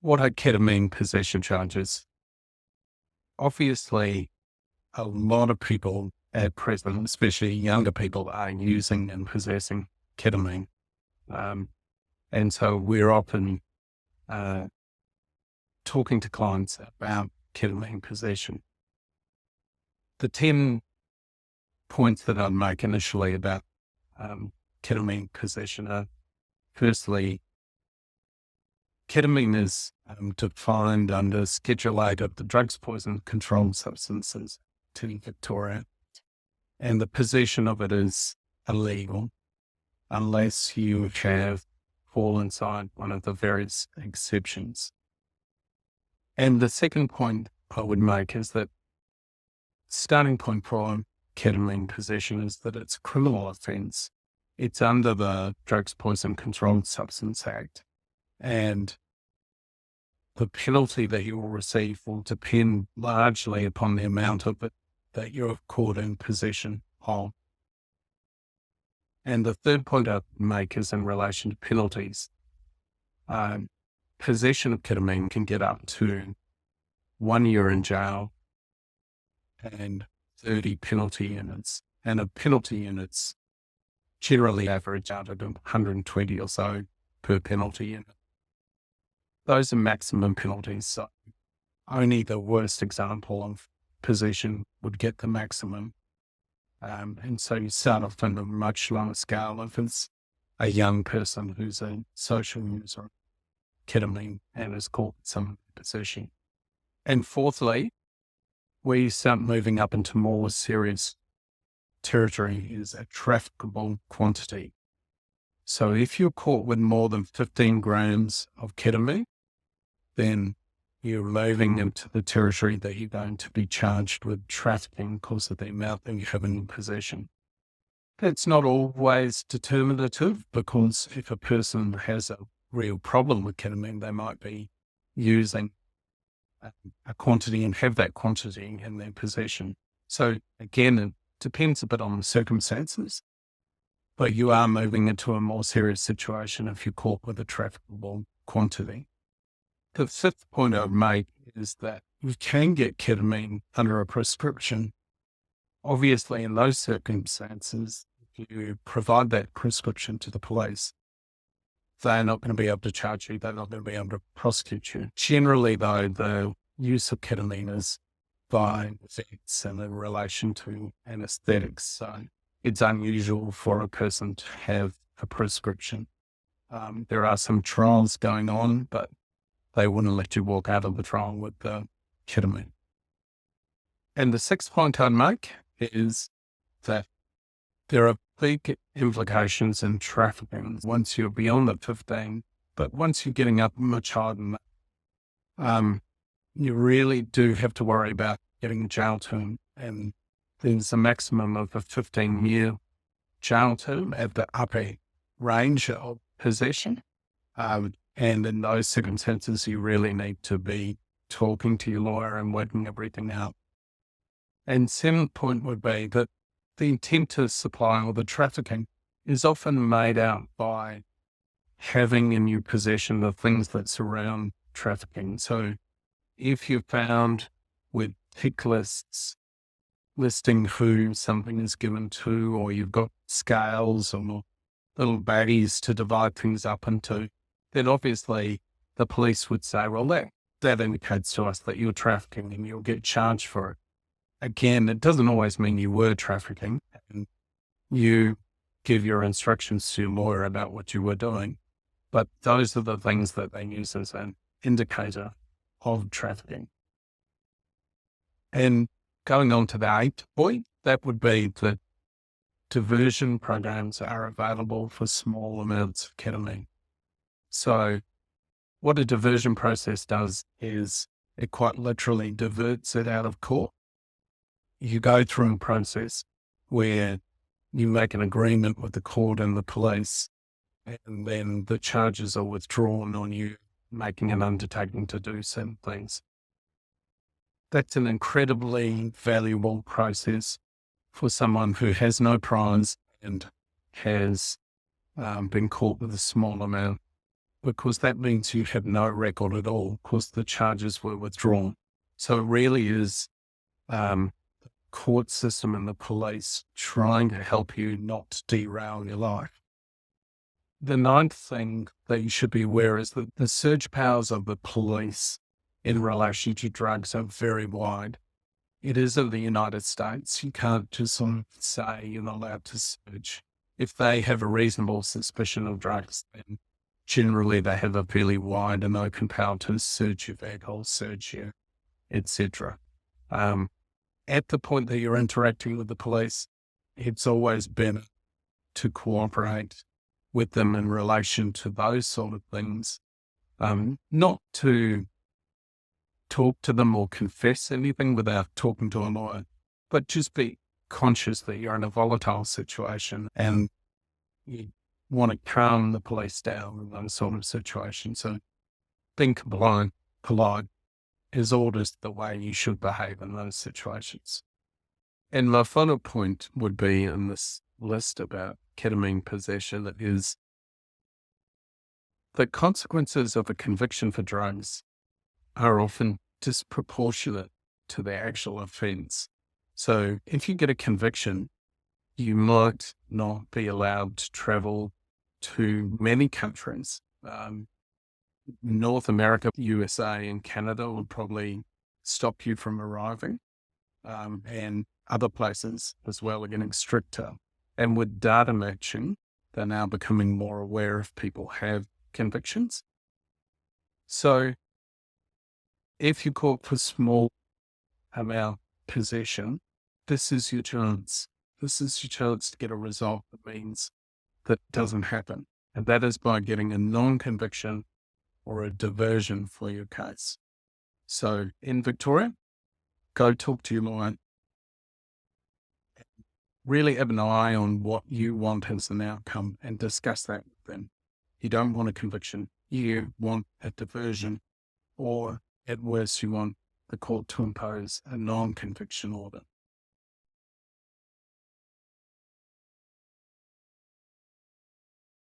What are ketamine possession charges? Obviously, a lot of people at present, especially younger people, are using and possessing ketamine. Um, and so we're often uh, talking to clients about ketamine possession. The 10 points that I'd make initially about ketamine possession are, firstly, ketamine is defined under Schedule 8 of the Drugs, Poison, Controlled Substances to Victoria, and the possession of it is illegal unless you have fall inside one of the various exceptions. And the second point I would make is that starting point for ketamine possession is that it's a criminal offence. It's under the Drugs, Poison, Controlled Substance Act, and the penalty that you will receive will depend largely upon the amount of it that you're caught in possession of. And the third point I'd make is in relation to penalties. Possession of ketamine can get up to 1 year in jail and 30 penalty units. And a penalty unit's generally average out at 120 or so per penalty unit. Those are maximum penalties. So only the worst example of possession would get the maximum. And so you start off on a much lower scale if it's a young person who's a social user of ketamine and is caught with some possession. And fourthly, where you start moving up into more serious territory is a trafficable quantity. So if you're caught with more than 15 grams of ketamine, then you're moving into the territory that you're going to be charged with trafficking because of the amount that you have in possession. That's not always determinative, because if a person has a real problem with ketamine, they might be using a quantity and have that quantity in their possession. So again, it depends a bit on the circumstances, but you are moving into a more serious situation if you're caught with a trafficable quantity. The fifth point I would make is that you can get ketamine under a prescription. Obviously, in those circumstances, if you provide that prescription to the police, they're not going to be able to charge you. They're not going to be able to prosecute you. Generally, though, the use of ketamine is by vets and in relation to anesthetics. So it's unusual for a person to have a prescription. There are some trials going on, but they wouldn't let you walk out of the trial with the ketamine. And the sixth point I'd make is that there are big implications in trafficking once you're beyond the 15, but once you're getting up much higher than that, you really do have to worry about getting a jail term. And there's a maximum of a 15-year jail term at the upper range of possession. And in those circumstances, you really need to be talking to your lawyer and working everything out. And seventh point would be that the intent to supply or the trafficking is often made out by having in your possession the things that surround trafficking. So if you're found with tick lists listing who something is given to, or you've got scales or little baggies to divide things up into, then obviously the police would say, well, that indicates to us that you're trafficking and you'll get charged for it. Again, it doesn't always mean you were trafficking, and you give your instructions to your lawyer about what you were doing. But those are the things that they use as an indicator of trafficking. And going on to the eighth point, that would be that diversion programs are available for small amounts of ketamine. So what a diversion process does is it quite literally diverts it out of court. You go through a process where you make an agreement with the court and the police, and then the charges are withdrawn on you making an undertaking to do certain things. That's an incredibly valuable process for someone who has no priors and has been caught with a small amount. because that means you have no record at all because the charges were withdrawn. So it really is court system and the police trying to help you not derail your life. The ninth thing that you should be aware is that the search powers of the police in relation to drugs are very wide. It is in the United States. You can't just sort of say you're not allowed to search. If they have a reasonable suspicion of drugs, then generally they have a fairly wide and open power to search your vehicle, search you, etc. At the point that you're interacting with the police, it's always better to cooperate with them in relation to those sort of things, not to talk to them or confess anything without talking to a lawyer, but just be conscious that you're in a volatile situation and you want to calm the police down in those sort of situations. So being polite is always the way you should behave in those situations. And my final point would be in this list about ketamine possession is the consequences of a conviction for drugs are often disproportionate to the actual offense. So if you get a conviction, you might not be allowed to travel to many countries. North America, USA, and Canada would probably stop you from arriving. And other places as well are getting stricter. And with data matching, they're now becoming more aware if people have convictions. So if you're caught for small amount possession, this is your chance. This is your chance to get a result that means that doesn't happen. And that is by getting a non-conviction or a diversion for your case. So in Victoria, go talk to your lawyer. Really have an eye on what you want as an outcome and discuss that with them. You don't want a conviction. You want a diversion, or at worst, you want the court to impose a non-conviction order.